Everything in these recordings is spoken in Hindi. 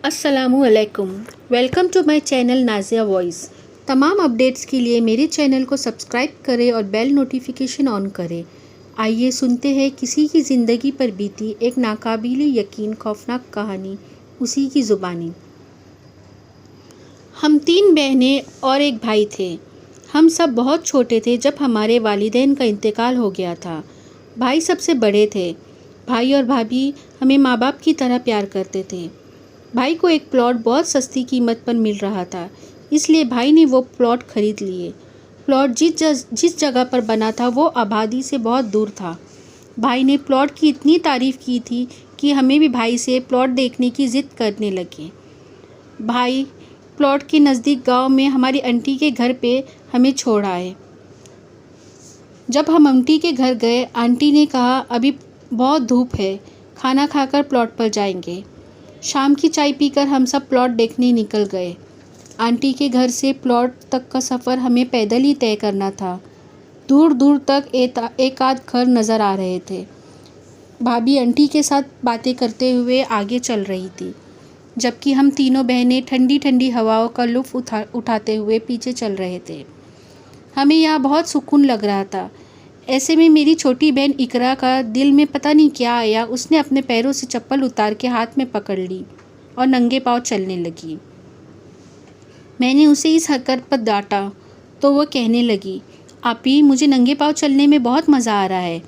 अस्सलामुअलैकुम। Welcome to my channel Nazia voice. तमाम अपडेट्स के लिए मेरे चैनल को सब्सक्राइब करें और बेल नोटिफिकेशन ऑन करें। आइए सुनते हैं किसी की ज़िंदगी पर बीती एक नाकाबिले यकीन खौफनाक कहानी, उसी की ज़ुबानी। हम 3 बहनें और एक भाई थे। हम सब बहुत छोटे थे जब हमारे वालिदैन का इंतकाल हो गया था। भाई सबसे बड़े थे। भाई और भाभी हमें माँ बाप की तरह प्यार करते थे। भाई को एक प्लॉट बहुत सस्ती कीमत पर मिल रहा था, इसलिए भाई ने वो प्लॉट खरीद लिए। प्लॉट जिस जगह पर बना था वो आबादी से बहुत दूर था। भाई ने प्लॉट की इतनी तारीफ़ की थी कि हमें भी भाई से प्लॉट देखने की ज़िद करने लगे। भाई प्लॉट के नज़दीक गांव में हमारी आंटी के घर पे हमें छोड़ आए। जब हम आंटी के घर गए, आंटी ने कहा अभी बहुत धूप है, खाना खाकर प्लॉट पर जाएंगे। शाम की चाय पीकर हम सब प्लॉट देखने निकल गए। आंटी के घर से प्लॉट तक का सफ़र हमें पैदल ही तय करना था। दूर दूर तक एक आध घर नज़र आ रहे थे। भाभी आंटी के साथ बातें करते हुए आगे चल रही थी, जबकि हम तीनों बहनें ठंडी ठंडी हवाओं का लुत्फ़ उठाते हुए पीछे चल रहे थे। हमें यहाँ बहुत सुकून लग रहा था। ऐसे में मेरी छोटी बहन इकरा का दिल में पता नहीं क्या आया, उसने अपने पैरों से चप्पल उतार के हाथ में पकड़ ली और नंगे पाँव चलने लगी। मैंने उसे इस हरकत पर डांटा तो वह कहने लगी, आपी मुझे नंगे पाँव चलने में बहुत मज़ा आ रहा है,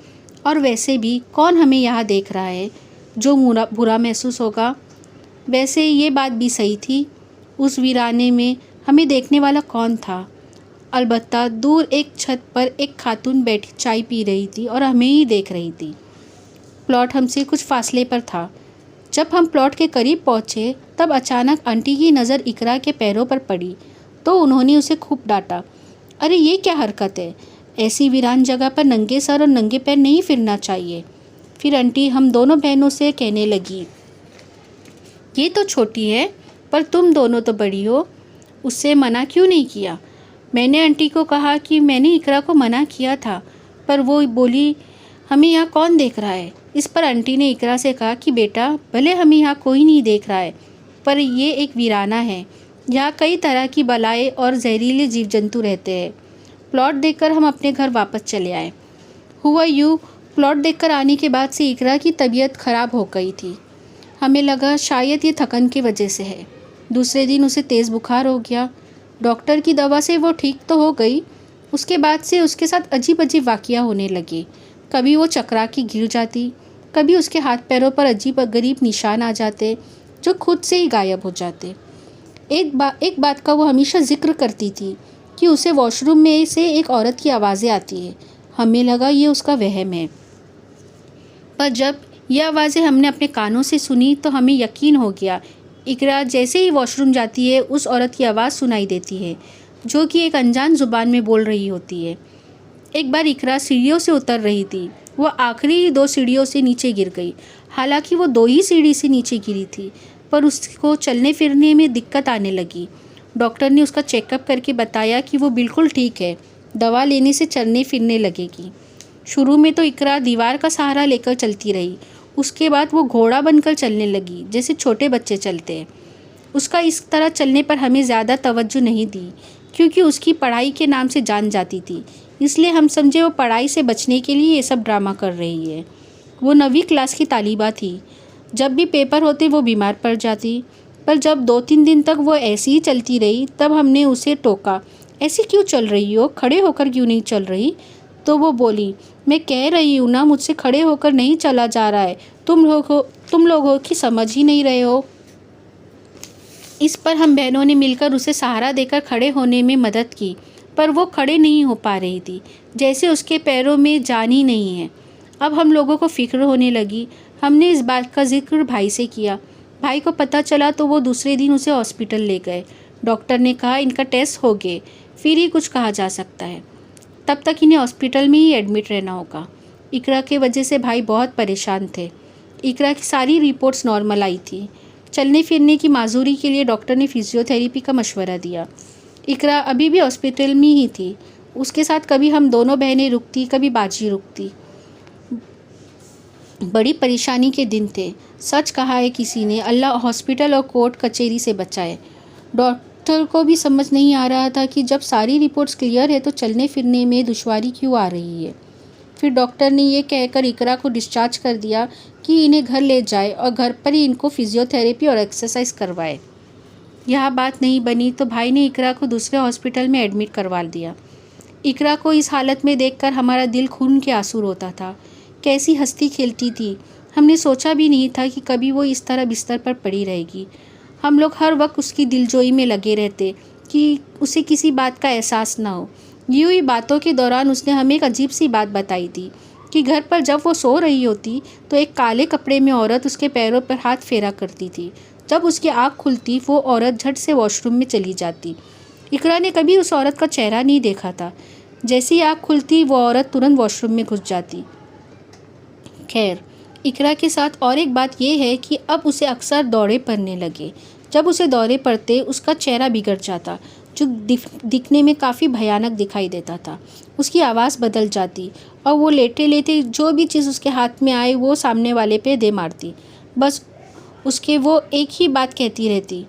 और वैसे भी कौन हमें यहाँ देख रहा है जो बुरा महसूस होगा। वैसे ये बात भी सही थी, उस वीराने में हमें देखने वाला कौन था। अलबत्ता दूर एक छत पर एक खातून बैठी चाय पी रही थी और हमें ही देख रही थी। प्लॉट हमसे कुछ फासले पर था। जब हम प्लॉट के करीब पहुँचे तब अचानक आंटी की नज़र इकरा के पैरों पर पड़ी तो उन्होंने उसे खूब डांटा। अरे ये क्या हरकत है, ऐसी वीरान जगह पर नंगे सर और नंगे पैर नहीं फिरना चाहिए। फिर आंटी हम दोनों बहनों से कहने लगी, ये तो छोटी है पर तुम दोनों तो बड़ी हो, उससे मना क्यों नहीं किया। मैंने आंटी को कहा कि मैंने इकरा को मना किया था, पर वो बोली हमें यहाँ कौन देख रहा है। इस पर आंटी ने इकरा से कहा कि बेटा भले हमें यहाँ कोई नहीं देख रहा है, पर ये एक वीराना है, यहाँ कई तरह की बलाएं और जहरीले जीव जंतु रहते हैं। प्लॉट देखकर हम अपने घर वापस चले आए। हुआ यूँ, प्लॉट देखकर आने के बाद से इकरा की तबीयत खराब हो गई थी। हमें लगा शायद ये थकन की वजह से है। दूसरे दिन उसे तेज़ बुखार हो गया। डॉक्टर की दवा से वो ठीक तो हो गई। उसके बाद से उसके साथ अजीब अजीब वाक़या होने लगे। कभी वो चकरा के गिर जाती, कभी उसके हाथ पैरों पर अजीब गरीब निशान आ जाते जो खुद से ही गायब हो जाते। एक बात का वो हमेशा जिक्र करती थी कि उसे वॉशरूम में से एक औरत की आवाज़ें आती है। हमें लगा ये उसका वहम है, पर जब ये आवाज़ें हमने अपने कानों से सुनी तो हमें यकीन हो गया। इकरा जैसे ही वॉशरूम जाती है उस औरत की आवाज़ सुनाई देती है जो कि एक अनजान ज़ुबान में बोल रही होती है। एक बार इकरा सीढ़ियों से उतर रही थी, वो आखिरी 2 सीढ़ियों से नीचे गिर गई। हालांकि वो 2 ही सीढ़ी से नीचे गिरी थी, पर उसको चलने फिरने में दिक्कत आने लगी। डॉक्टर ने उसका चेकअप करके बताया कि वो बिल्कुल ठीक है, दवा लेने से चलने फिरने लगेगी। शुरू में तो इकरा दीवार का सहारा लेकर चलती रही, उसके बाद वो घोड़ा बनकर चलने लगी जैसे छोटे बच्चे चलते हैं। उसका इस तरह चलने पर हमें ज़्यादा तवज्जो नहीं दी, क्योंकि उसकी पढ़ाई के नाम से जान जाती थी, इसलिए हम समझे वो पढ़ाई से बचने के लिए ये सब ड्रामा कर रही है। वो 9वीं क्लास की तालिबा थी। जब भी पेपर होते वो बीमार पड़ जाती, पर जब 2-3 दिन तक वो ऐसी ही चलती रही तब हमने उसे टोका, ऐसी क्यों चल रही हो, खड़े होकर क्यों नहीं चल रही। तो वो बोली, मैं कह रही हूँ ना, मुझसे खड़े होकर नहीं चला जा रहा है, तुम लोगों की समझ ही नहीं रहे हो। इस पर हम बहनों ने मिलकर उसे सहारा देकर खड़े होने में मदद की, पर वो खड़े नहीं हो पा रही थी, जैसे उसके पैरों में जान ही नहीं है। अब हम लोगों को फिक्र होने लगी। हमने इस बात का जिक्र भाई से किया। भाई को पता चला तो वो दूसरे दिन उसे हॉस्पिटल ले गए। डॉक्टर ने कहा इनका टेस्ट हो गए, फिर ही कुछ कहा जा सकता है। तब तक इन्हें हॉस्पिटल में ही एडमिट रहना होगा। इकरा के वजह से भाई बहुत परेशान थे। इकरा की सारी रिपोर्ट्स नॉर्मल आई थी। चलने फिरने की माजूरी के लिए डॉक्टर ने फिजियोथेरेपी का मशवरा दिया। इकरा अभी भी हॉस्पिटल में ही थी। उसके साथ कभी हम दोनों बहनें रुकती, कभी बाजी रुकती। बड़ी परेशानी के दिन थे। सच कहा है किसी ने, अल्लाह हॉस्पिटल और कोर्ट कचहरी से बचाए। डॉक्टर को भी समझ नहीं आ रहा था कि जब सारी रिपोर्ट्स क्लियर है तो चलने फिरने में दुश्वारी क्यों आ रही है। फिर डॉक्टर ने ये कहकर इकरा को डिस्चार्ज कर दिया कि इन्हें घर ले जाए और घर पर ही इनको फिजियोथेरेपी और एक्सरसाइज करवाए। यह बात नहीं बनी तो भाई ने इकरा को दूसरे हॉस्पिटल में एडमिट करवा दिया। इकरा को इस हालत में देखकर हमारा दिल खून के आंसू रोता था। कैसी हंसती खेलती थी। हमने सोचा भी नहीं था कि कभी वो इस तरह बिस्तर पर पड़ी रहेगी। हम लोग हर वक्त उसकी दिलजोई में लगे रहते कि उसे किसी बात का एहसास ना हो। यूं ही बातों के दौरान उसने हमें एक अजीब सी बात बताई थी कि घर पर जब वो सो रही होती तो एक काले कपड़े में औरत उसके पैरों पर हाथ फेरा करती थी। जब उसकी आँख खुलती वो औरत झट से वॉशरूम में चली जाती। इकरा ने कभी उस औरत का चेहरा नहीं देखा था। जैसे ही आँख खुलती वो औरत तुरंत वॉशरूम में घुस जाती। खैर, इकरा के साथ और एक बात यह है कि अब उसे अक्सर दौरे पड़ने लगे। जब उसे दौरे पड़ते उसका चेहरा बिगड़ जाता, जो दिखने में काफ़ी भयानक दिखाई देता था। उसकी आवाज़ बदल जाती और वो लेटे लेटे जो भी चीज़ उसके हाथ में आए वो सामने वाले पे दे मारती। बस उसके वो एक ही बात कहती रहती,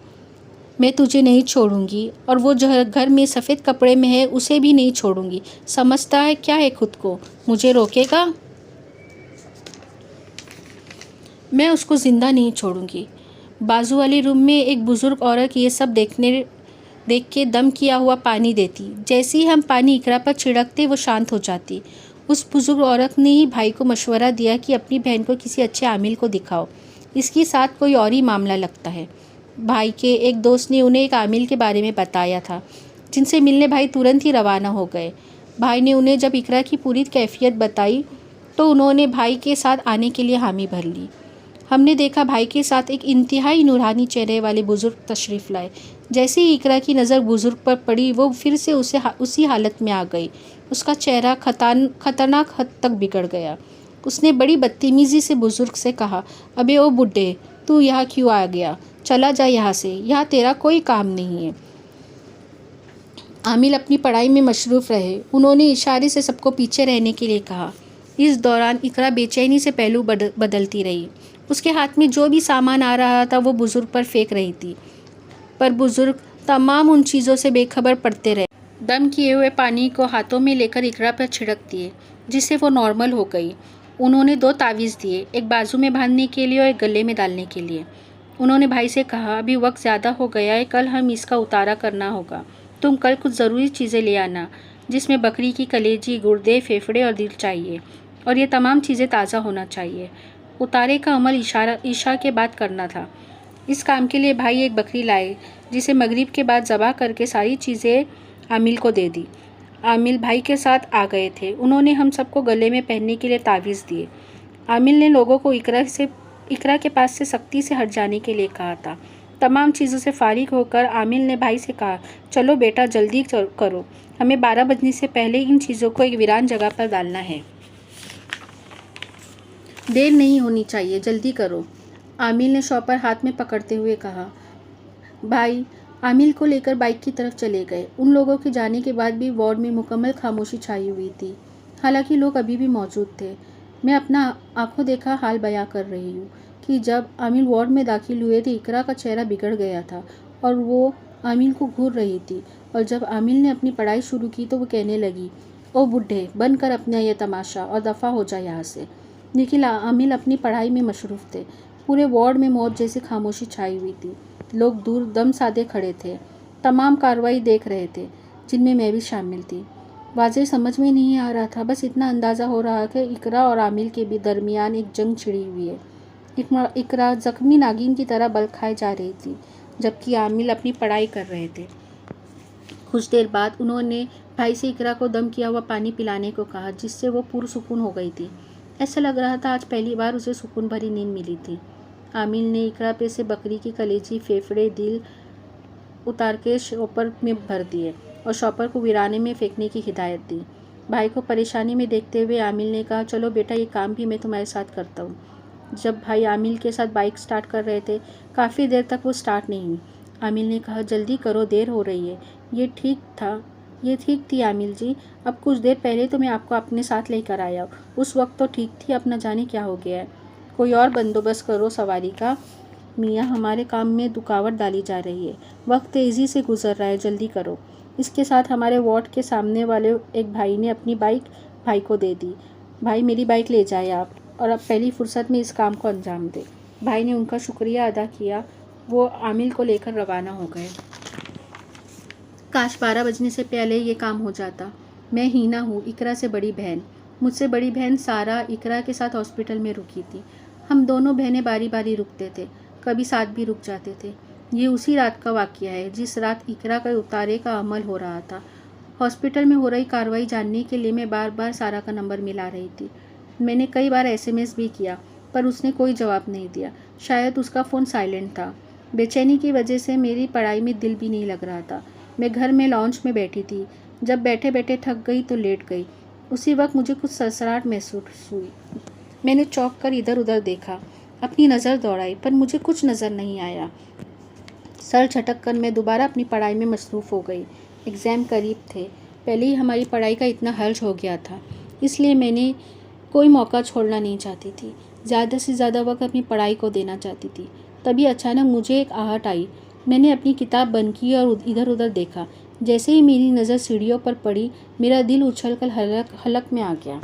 मैं तुझे नहीं छोड़ूंगी, और वो जो घर में सफ़ेद कपड़े में है उसे भी नहीं छोड़ूंगी। समझता है क्या है खुद को, मुझे रोकेगा? मैं उसको ज़िंदा नहीं छोड़ूंगी। बाजू वाले रूम में एक बुज़ुर्ग औरत ये सब देख के दम किया हुआ पानी देती। जैसे ही हम पानी इकरा पर छिड़कते वो शांत हो जाती। उस बुज़ुर्ग औरत ने ही भाई को मशवरा दिया कि अपनी बहन को किसी अच्छे आमिल को दिखाओ, इसके साथ कोई और ही मामला लगता है। भाई के एक दोस्त ने उन्हें एक आमिल के बारे में बताया था, जिनसे मिलने भाई तुरंत ही रवाना हो गए। भाई ने उन्हें जब इकरा की पूरी कैफियत बताई तो उन्होंने भाई के साथ आने के लिए हामी भर ली। हमने देखा भाई के साथ एक इंतहाई नूरानी चेहरे वाले बुज़ुर्ग तशरीफ़ लाए। जैसे ही इकरा की नज़र बुज़ुर्ग पर पड़ी वो फिर से उसी हालत में आ गई। उसका चेहरा खतरनाक हद तक बिगड़ गया। उसने बड़ी बदतमीज़ी से बुज़ुर्ग से कहा, अबे ओ बुड्ढे, तू यहाँ क्यों आ गया? चला जा यहाँ से, यहाँ तेरा कोई काम नहीं है। आमिल अपनी पढ़ाई में मशरूफ़ रहे। उन्होंने इशारे से सबको पीछे रहने के लिए कहा। इस दौरान इकरा बेचैनी से पहलू बदलती रही। उसके हाथ में जो भी सामान आ रहा था वो बुज़ुर्ग पर फेंक रही थी, पर बुज़ुर्ग तमाम उन चीज़ों से बेखबर पड़ते रहे। दम किए हुए पानी को हाथों में लेकर इकरा पर छिड़क दिए, जिससे वो नॉर्मल हो गई। उन्होंने 2 तावीज़ दिए, एक बाजू में बांधने के लिए और एक गले में डालने के लिए। उन्होंने भाई से कहा, अभी वक्त ज़्यादा हो गया है, कल हम इसका उतारा करना होगा। तुम कल कुछ ज़रूरी चीज़ें ले आना, जिसमें बकरी की कलेजी, गुर्दे, फेफड़े और दिल चाहिए, और ये तमाम चीज़ें ताज़ा होना चाहिए। उतारे का अमल ईशा के बाद करना था। इस काम के लिए भाई एक बकरी लाए, जिसे मगरिब के बाद ज़बह करके सारी चीज़ें आमिल को दे दी। आमिल भाई के साथ आ गए थे। उन्होंने हम सबको गले में पहनने के लिए तावीज़ दिए। आमिल ने लोगों को इकरा के पास से सख्ती से हट जाने के लिए कहा था। तमाम चीज़ों से फारिग होकर आमिल ने भाई से कहा, चलो बेटा जल्दी करो, हमें 12 बजने से पहले इन चीज़ों को एक वीरान जगह पर डालना है। देर नहीं होनी चाहिए, जल्दी करो। आमिल ने शॉपर हाथ में पकड़ते हुए कहा। भाई आमिल को लेकर बाइक की तरफ चले गए। उन लोगों के जाने के बाद भी वार्ड में मुकम्मल खामोशी छाई हुई थी। हालांकि लोग अभी भी मौजूद थे। मैं अपना आंखों देखा हाल बयां कर रही हूँ कि जब आमिल वार्ड में दाखिल हुए थे इकरा का चेहरा बिगड़ गया था और वो आमिल को घूर रही थी, और जब आमिल ने अपनी पढ़ाई शुरू की तो वो कहने लगी, ओ बुढ़े, बंद कर अपना यह तमाशा और दफ़ा हो जाए यहाँ से। लेकिन आमिल अपनी पढ़ाई में मशरूफ़ थे। पूरे वार्ड में मौत जैसी खामोशी छाई हुई थी। लोग दूर दम साधे खड़े थे, तमाम कार्रवाई देख रहे थे, जिनमें मैं भी शामिल थी। वाज़ेह समझ में नहीं आ रहा था, बस इतना अंदाज़ा हो रहा कि इकरा और आमिल के भी दरमियान एक जंग छिड़ी हुई है। इकरा ज़ख्मी नागिन की तरह बल खाए जा रही थी, जबकि आमिल अपनी पढ़ाई कर रहे थे। कुछ देर बाद उन्होंने भाई से इकरा को दम किया हुआ पानी पिलाने को कहा, जिससे वो पुरसुकून हो गई थी। ऐसा लग रहा था आज पहली बार उसे सुकून भरी नींद मिली थी। आमिल ने इकरा पे से बकरी की कलेजी, फेफड़े, दिल उतार के शॉपर में भर दिए और शॉपर को वीराने में फेंकने की हिदायत दी। भाई को परेशानी में देखते हुए आमिल ने कहा, चलो बेटा, ये काम भी मैं तुम्हारे साथ करता हूँ। जब भाई आमिल के साथ बाइक स्टार्ट कर रहे थे, काफ़ी देर तक वो स्टार्ट नहीं हुई। आमिल ने कहा, जल्दी करो, देर हो रही है। ये ठीक थी आमिल जी, अब कुछ देर पहले तो मैं आपको अपने साथ लेकर आया। उस वक्त तो ठीक थी, अब न जाने क्या हो गया है। कोई और बंदोबस्त करो सवारी का। मियाँ, हमारे काम में रुकावट डाली जा रही है। वक्त तेज़ी से गुजर रहा है, जल्दी करो। इसके साथ हमारे वार्ड के सामने वाले एक भाई ने अपनी बाइक भाई को दे दी। भाई, मेरी बाइक ले जाए आप, और अब पहली फुर्सत में इस काम को अंजाम दे। भाई ने उनका शुक्रिया अदा किया। वो आमिल को लेकर रवाना हो गए। काश 12 बजने से पहले ये काम हो जाता। मैं हीना हूँ, इकरा से बड़ी बहन। मुझसे बड़ी बहन सारा इकरा के साथ हॉस्पिटल में रुकी थी। हम दोनों बहनें बारी बारी रुकते थे, कभी साथ भी रुक जाते थे। ये उसी रात का वाक़या है जिस रात इकरा का उतारे का अमल हो रहा था। हॉस्पिटल में हो रही कार्रवाई जानने के लिए मैं बार बार सारा का नंबर मिला रही थी। मैंने कई बार SMS भी किया, पर उसने कोई जवाब नहीं दिया। शायद उसका फ़ोन साइलेंट था। बेचैनी की वजह से मेरी पढ़ाई में दिल भी नहीं लग रहा था। मैं घर में लॉन्च में बैठी थी। जब बैठे बैठे थक गई तो लेट गई। उसी वक्त मुझे कुछ सरसराहट महसूस हुई। मैंने चौंक कर इधर उधर देखा, अपनी नज़र दौड़ाई, पर मुझे कुछ नज़र नहीं आया। सर झटक कर मैं दोबारा अपनी पढ़ाई में मसरूफ़ हो गई। एग्ज़ाम करीब थे। पहले ही हमारी पढ़ाई का इतना हर्ज हो गया था, इसलिए मैंने कोई मौका छोड़ना नहीं चाहती थी। ज़्यादा से ज़्यादा वक्त अपनी पढ़ाई को देना चाहती थी। तभी अचानक मुझे एक आहट आई। मैंने अपनी किताब बंद की और इधर उधर देखा। जैसे ही मेरी नज़र सीढ़ियों पर पड़ी, मेरा दिल उछलकर हलक में आ गया।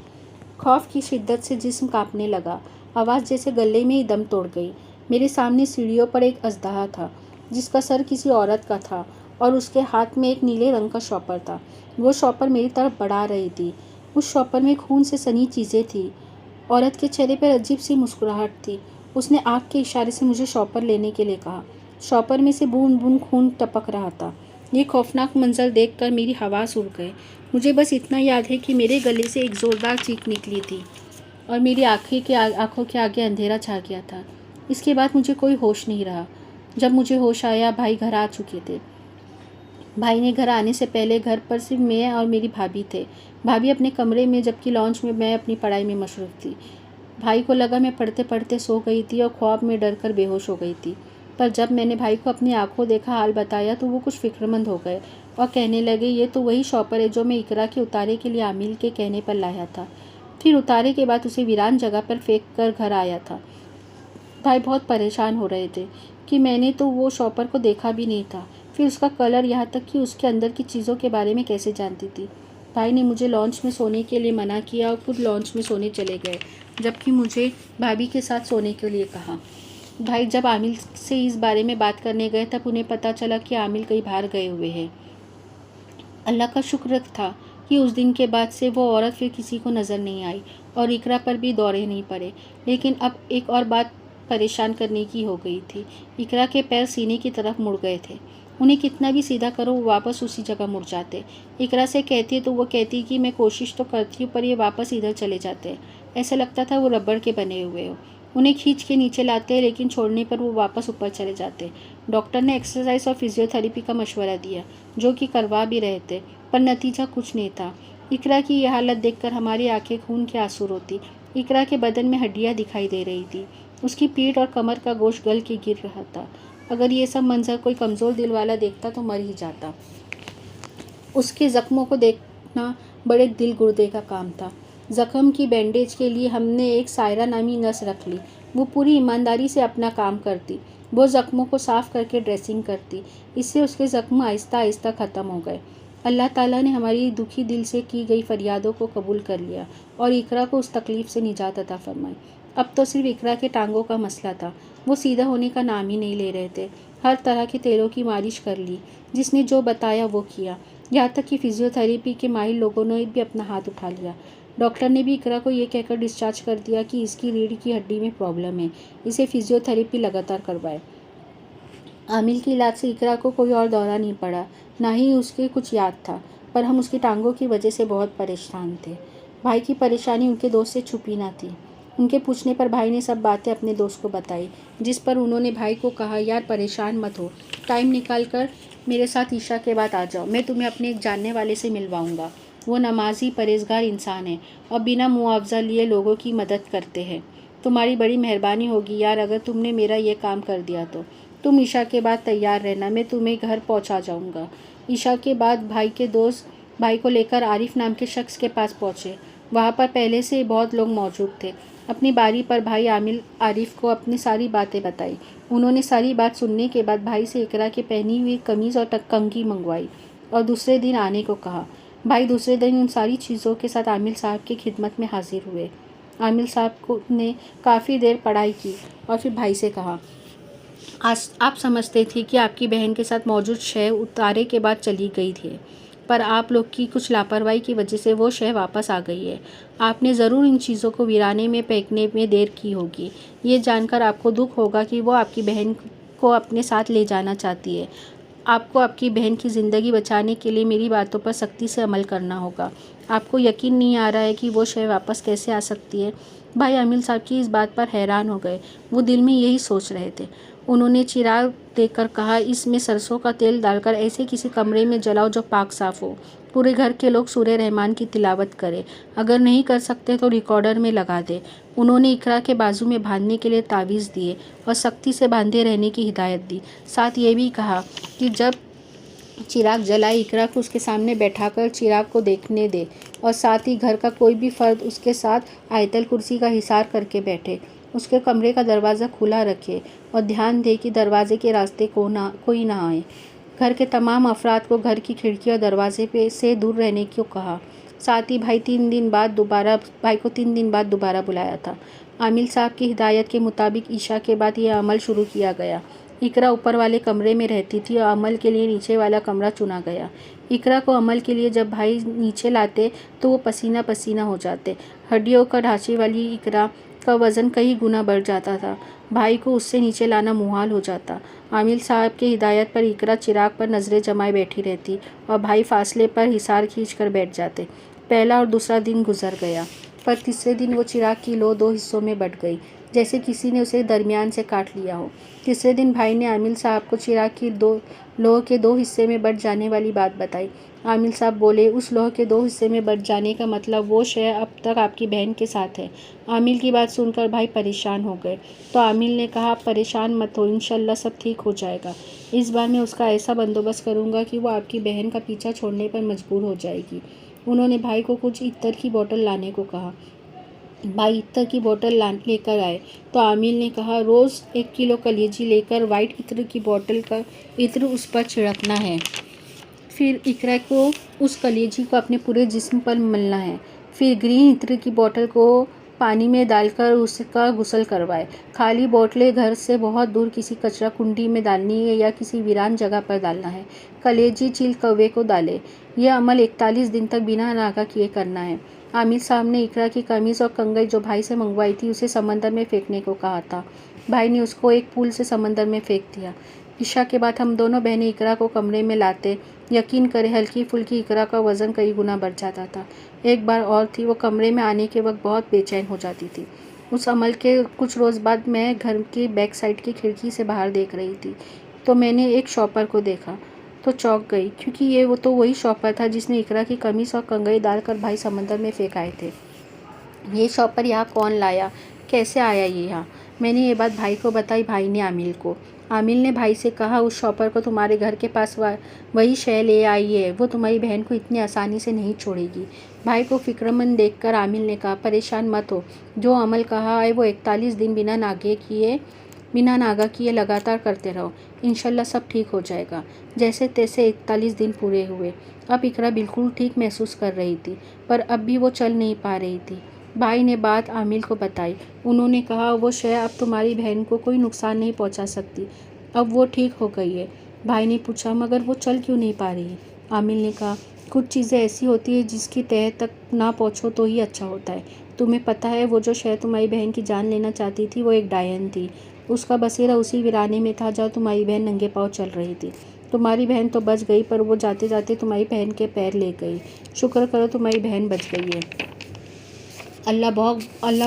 खौफ की शिद्दत से जिस्म कांपने लगा। आवाज़ जैसे गले में ही दम तोड़ गई। मेरे सामने सीढ़ियों पर एक अजदहा था, जिसका सर किसी औरत का था और उसके हाथ में एक नीले रंग का शॉपर था। वो शॉपर मेरी तरफ बढ़ा रही थी। उस शॉपर में खून से सनी चीज़ें थी। औरत के चेहरे पर अजीब सी मुस्कुराहट थी। उसने आँख के इशारे से मुझे शॉपर लेने के लिए कहा। शॉपर में से बूंद बूंद खून टपक रहा था। ये खौफनाक मंजर देखकर मेरी हवास उड़ गए। मुझे बस इतना याद है कि मेरे गले से एक ज़ोरदार चीख निकली थी और मेरी आँखों के आगे अंधेरा छा गया था। इसके बाद मुझे कोई होश नहीं रहा। जब मुझे होश आया, भाई घर आ चुके थे। भाई ने घर आने से पहले घर पर सिर्फ मैं और मेरी भाभी थे। भाभी अपने कमरे में, जबकि लॉन्च में मैं अपनी पढ़ाई में मशरूफ़ थी। भाई को लगा मैं पढ़ते पढ़ते सो गई थी और ख्वाब में डर कर बेहोश हो गई थी। पर जब मैंने भाई को अपनी आंखों देखा हाल बताया तो वो कुछ फिक्रमंद हो गए और कहने लगे, ये तो वही शॉपर है जो मैं इकरा के उतारे के लिए आमिल के कहने पर लाया था। फिर उतारे के बाद उसे वीरान जगह पर फेंक कर घर आया था। भाई बहुत परेशान हो रहे थे कि मैंने तो वो शॉपर को देखा भी नहीं था। फिर उसका कलर, यहाँ तक कि उसके अंदर की चीज़ों के बारे में कैसे जानती थी। भाई ने मुझे लॉन्च में सोने के लिए मना किया और खुद लॉन्च में सोने चले गए, जबकि मुझे भाभी के साथ सोने के लिए कहा। भाई जब आमिल से इस बारे में बात करने गए तब उन्हें पता चला कि आमिल कहीं बाहर गए हुए हैं। अल्लाह का शुक्र था कि उस दिन के बाद से वो औरत फिर किसी को नज़र नहीं आई और इकरा पर भी दौरे नहीं पड़े। लेकिन अब एक और बात परेशान करने की हो गई थी। इकरा के पैर सीने की तरफ मुड़ गए थे। उन्हें कितना भी सीधा करो वो वापस उसी जगह मुड़ जाते। इकरा से कहती तो वो कहती कि मैं कोशिश तो करती हूँ पर ये वापस इधर चले जाते। ऐसा लगता था वो रबड़ के बने हुए हो। उन्हें खींच के नीचे लाते लेकिन छोड़ने पर वो वापस ऊपर चले जाते। डॉक्टर ने एक्सरसाइज और फिजियोथेरेपी का मशवरा दिया, जो कि करवा भी रहे थे, पर नतीजा कुछ नहीं था। इकरा की यह हालत देखकर हमारी आंखें खून के आंसू रोती। इकरा के बदन में हड्डियाँ दिखाई दे रही थी। उसकी पीठ और कमर का गोश्त गल के गिर रहा था। अगर ये सब मंजर कोई कमज़ोर दिल वाला देखता तो मर ही जाता। उसके ज़ख्मों को देखना बड़े दिल गुर्दे का काम था। ज़ख्म की बैंडेज के लिए हमने एक सायरा नामी नर्स रख ली। वो पूरी ईमानदारी से अपना काम करती। वो ज़ख्मों को साफ़ करके ड्रेसिंग करती। इससे उसके ज़ख्म आहिस्ता आहिस्ता ख़त्म हो गए। अल्लाह ताला ने हमारी दुखी दिल से की गई फरियादों को कबूल कर लिया और इकरा को उस तकलीफ़ से निजात अता फरमाई। अब तो सिर्फ इकरा के टांगों का मसला था। वो सीधा होने का नाम ही नहीं ले रहे थे। हर तरह के तेलों की मालिश कर ली, जिसने जो बताया वो किया। यहाँ तक कि फिजियोथेरेपी के माहिर लोगों ने भी अपना हाथ उठा लिया। डॉक्टर ने भी इकरा को ये कहकर डिस्चार्ज कर दिया कि इसकी रीढ़ की हड्डी में प्रॉब्लम है, इसे फिजियोथेरेपी लगातार करवाए। आमिल के इलाज से इकरा को कोई और दौरा नहीं पड़ा, ना ही उसके कुछ याद था, पर हम उसकी टांगों की वजह से बहुत परेशान थे। भाई की परेशानी उनके दोस्त से छुपी ना थी। उनके पूछने पर भाई ने सब बातें अपने दोस्त को बताई, जिस पर उन्होंने भाई को कहा, यार परेशान मत हो, टाइम निकाल कर मेरे साथ ईशा के बाद आ जाओ, मैं तुम्हें अपने एक जानने वाले से मिलवाऊंगा। वो नमाजी परहेजगार इंसान है और बिना मुआवजा लिए लोगों की मदद करते हैं। तुम्हारी बड़ी मेहरबानी होगी यार अगर तुमने मेरा ये काम कर दिया तो। तुम ईशा के बाद तैयार रहना, मैं तुम्हें घर पहुंचा जाऊंगा। ईशा के बाद भाई के दोस्त भाई को लेकर आरिफ नाम के शख्स के पास पहुंचे। वहाँ पर पहले से बहुत लोग मौजूद थे। अपनी बारी पर भाई आमिल आरिफ को अपनी सारी बातें बताई। उन्होंने सारी बात सुनने के बाद भाई से इकरा की पहनी हुई कमीज़ और कंघी मंगवाई और दूसरे दिन आने को कहा। भाई दूसरे दिन उन सारी चीज़ों के साथ आमिल साहब की खिदमत में हाजिर हुए। आमिल साहब ने काफ़ी देर पढ़ाई की और फिर भाई से कहा, आज आप समझते थे कि आपकी बहन के साथ मौजूद शय उतारे के बाद चली गई थी, पर आप लोग की कुछ लापरवाही की वजह से वो शय वापस आ गई है। आपने ज़रूर इन चीज़ों को वीराने में फेंकने में देर की होगी। ये जानकर आपको दुख होगा कि वो आपकी बहन को अपने साथ ले जाना चाहती है। आपको आपकी बहन की ज़िंदगी बचाने के लिए मेरी बातों पर सख्ती से अमल करना होगा। आपको यकीन नहीं आ रहा है कि वो शय वापस कैसे आ सकती है। भाई आमिल साहब की इस बात पर हैरान हो गए। वो दिल में यही सोच रहे थे। उन्होंने चिराग देखकर कहा, इसमें सरसों का तेल डालकर ऐसे किसी कमरे में जलाओ जो पाक साफ़ हो। पूरे घर के लोग सूरे रहमान की तिलावत करें। अगर नहीं कर सकते तो रिकॉर्डर में लगा दे। उन्होंने इकरा के बाजू में बांधने के लिए तावीज़ दिए और सख्ती से बांधे रहने की हिदायत दी। साथ ये भी कहा कि जब चिराग जलाए इकरा को उसके सामने बैठाकर चिराग को देखने दे और साथ ही घर का कोई भी फ़र्द उसके साथ आयतल कुर्सी का हिसार करके बैठे। उसके कमरे का दरवाज़ा खुला रखे और ध्यान दे कि दरवाजे के रास्ते कोई ना आए। घर के तमाम अफराद को घर की खिड़की और दरवाजे से दूर रहने को कहा। साथ ही भाई को 3 दिन बाद दोबारा बुलाया था। आमिल साहब की हिदायत के मुताबिक ईशा के बाद यह अमल शुरू किया गया। इकरा ऊपर वाले कमरे में रहती थी और अमल के लिए नीचे वाला कमरा चुना गया। इकरा को अमल के लिए जब भाई नीचे लाते तो वो पसीना पसीना हो जाते। हड्डियों का ढांचे वाली इकरा का वज़न कई गुना बढ़ जाता था। भाई को उससे नीचे लाना मुहाल हो जाता। आमिल साहब की हिदायत पर इकरा चिराग पर नज़रें जमाए बैठी रहती और भाई फासले पर हिसार खींच कर बैठ जाते। पहला और दूसरा दिन गुजर गया, पर तीसरे दिन वो चिराग की लौ 2 हिस्सों में बँट गई, जैसे किसी ने उसे दरमियान से काट लिया हो। तीसरे दिन भाई ने आमिल साहब को चिराग की लौह के 2 हिस्से में बँट जाने वाली बात बताई। आमिल साहब बोले, उस लौह के 2 हिस्से में बँट जाने का मतलब वो शय अब तक आपकी बहन के साथ है। आमिल की बात सुनकर भाई परेशान हो गए, तो आमिल ने कहा, आप परेशान मत हो, इंशाल्लाह सब ठीक हो जाएगा। इस बार मैं उसका ऐसा बंदोबस्त करूँगा कि वो आपकी बहन का पीछा छोड़ने पर मजबूर हो जाएगी। उन्होंने भाई को कुछ इत्तर की बोतल लाने को कहा। भाई इत्र की बोतल लेकर आए तो आमिल ने कहा, रोज़ 1 किलो कलेजी लेकर वाइट इत्र की बोतल का इत्र उस पर छिड़कना है। फिर इकरा को उस कलेजी को अपने पूरे जिस्म पर मलना है। फिर ग्रीन इत्र की बोतल को पानी में डालकर उसका गुस्ल करवाए। खाली बोतलें घर से बहुत दूर किसी कचरा कुंडी में डालनी है या किसी वीरान जगह पर डालना है। कलेजी चील कौवे को डाले। यह अमल 41 दिन तक बिना नागा किए करना है। आमिर साहब ने इकरा की कमीज़ और कंगई जो भाई से मंगवाई थी उसे समंदर में फेंकने को कहा था। भाई ने उसको एक पूल से समंदर में फेंक दिया। ईशा के बाद हम दोनों बहनें इकरा को कमरे में लाते। यकीन करें, हल्की फुल्की इकरा का वज़न कई गुना बढ़ जाता था। एक बार और थी, वो कमरे में आने के वक्त बहुत बेचैन हो जाती थी। उस अमल के कुछ रोज़ बाद मैं घर की बैक साइड की खिड़की से बाहर देख रही थी, तो मैंने एक शॉपर को देखा तो चौंक गई, क्योंकि वो तो वही शॉपर था जिसने इकरा की कमीज़ और कंगई डालकर भाई समंदर में फेंक आए थे। ये शॉपर यहाँ कौन लाया, कैसे आया ये यहाँ? मैंने ये बात भाई को बताई। भाई ने आमिल को। आमिल ने भाई से कहा, उस शॉपर को तुम्हारे घर के पास वही शय ले आई है, वो तुम्हारी बहन को इतनी आसानी से नहीं छोड़ेगी। भाई को फिक्रमंद देखकर आमिल ने कहा, परेशान मत हो, जो अमल कहा है वो 41 दिन बिना नागा किए लगातार करते रहो, इंशाल्लाह सब ठीक हो जाएगा। जैसे तैसे 41 दिन पूरे हुए। अब इकरा बिल्कुल ठीक महसूस कर रही थी, पर अब भी वो चल नहीं पा रही थी। भाई ने बात आमिल को बताई। उन्होंने कहा, वो शय अब तुम्हारी बहन को कोई नुकसान नहीं पहुंचा सकती, अब वो ठीक हो गई है। भाई ने पूछा, मगर वो चल क्यों नहीं पा रही? आमिल ने कहा, कुछ चीज़ें ऐसी होती है जिसकी तह तक ना पहुंचो तो ही अच्छा होता है। तुम्हें पता है, वो जो शय तुम्हारी बहन की जान लेना चाहती थी वो एक डायन थी। उसका बसेरा उसी वीराने में था जहाँ तुम्हारी बहन नंगे पाँव चल रही थी। तुम्हारी बहन तो बच गई, पर वो जाते जाते तुम्हारी बहन के पैर ले गई। शुक्र करो तुम्हारी बहन बच गई है। अल्लाह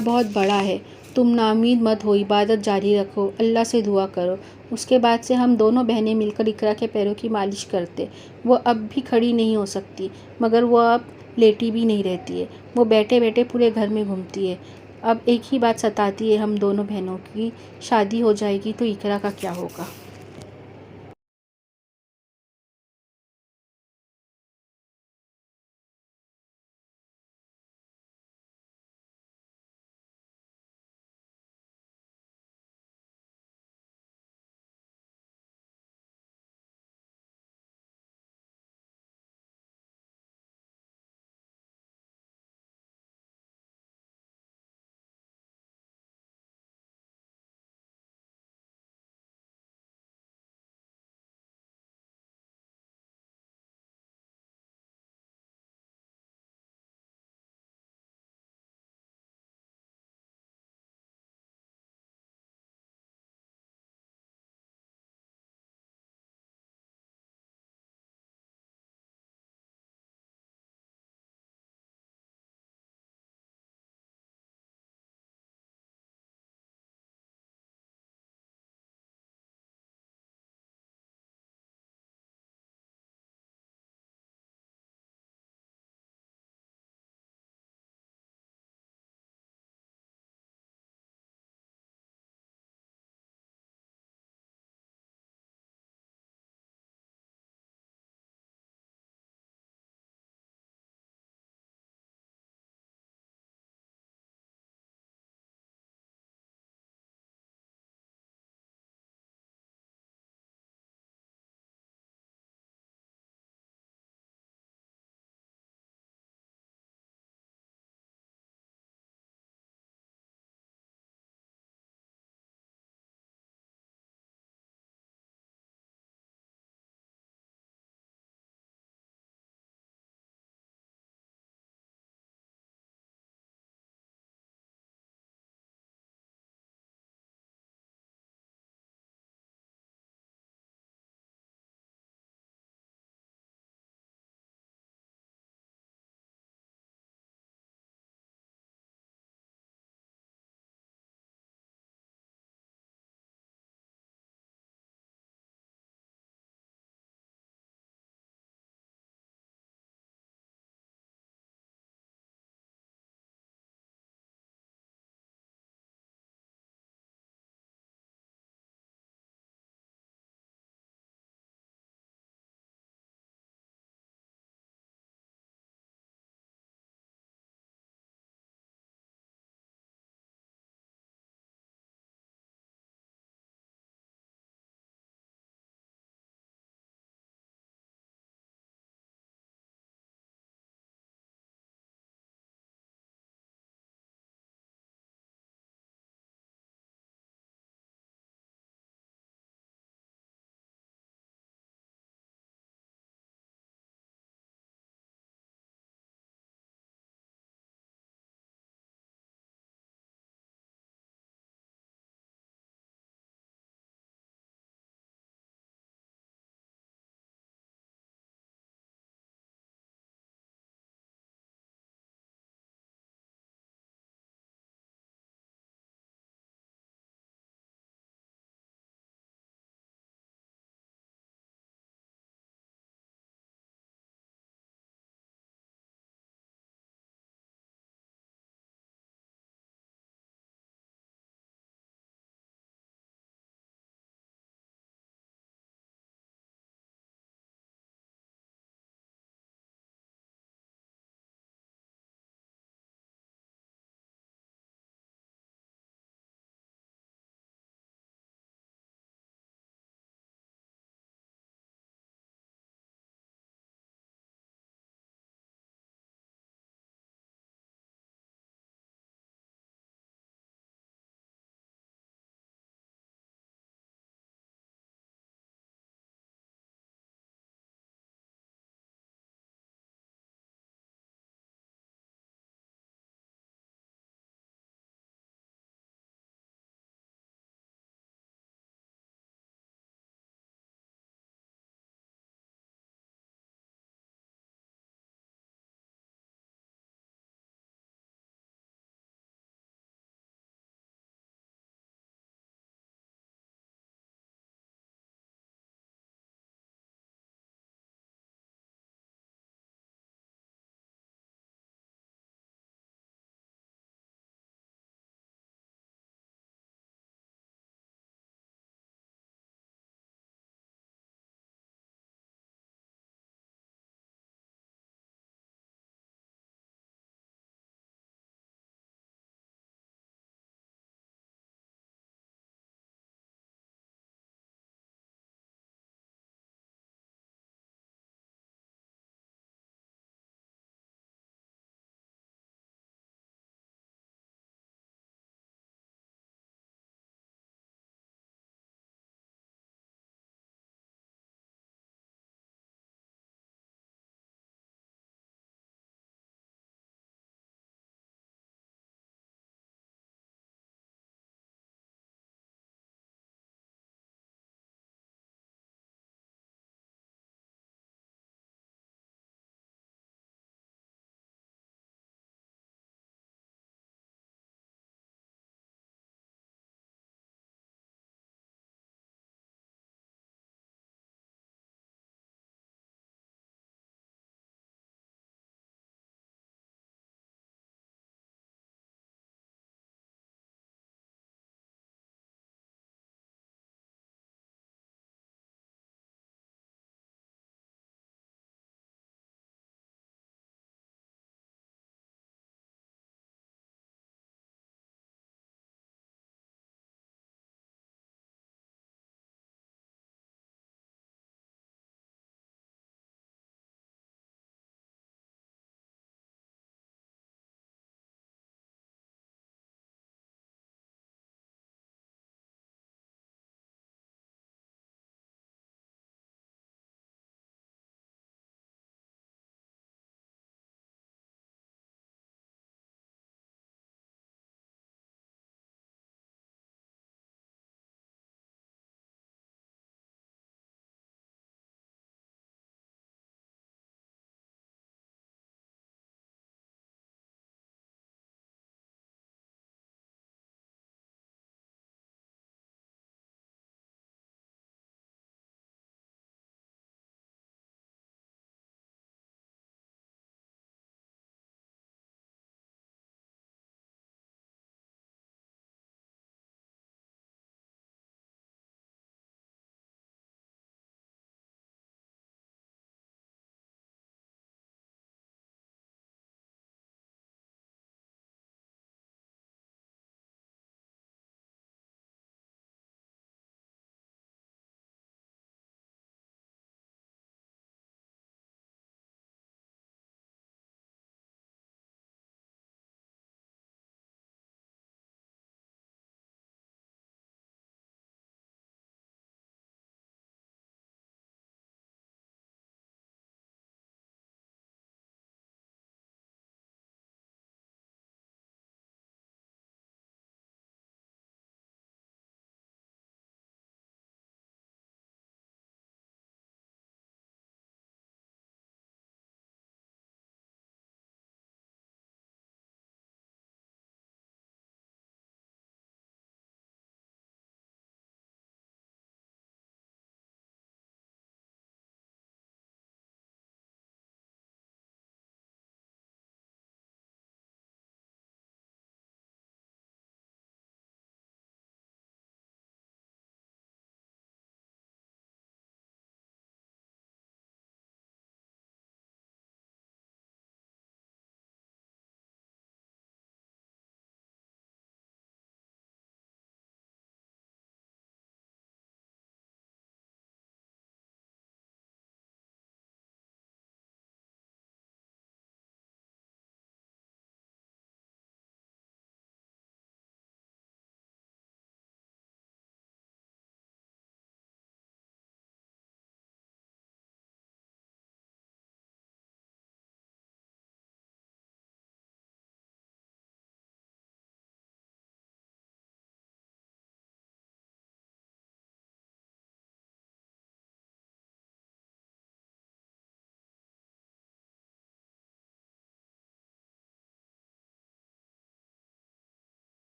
बहुत बड़ा है। तुम नाउम्मीद मत हो, इबादत जारी रखो, अल्लाह से दुआ करो। उसके बाद से हम दोनों बहनें मिलकर इकरा के पैरों की मालिश करते। वो अब भी खड़ी नहीं हो सकती, मगर वो अब लेटी भी नहीं रहती है। वो बैठे बैठे पूरे घर में घूमती है। अब एक ही बात सताती है हम दोनों बहनों की, शादी हो जाएगी तो इकरा का क्या होगा।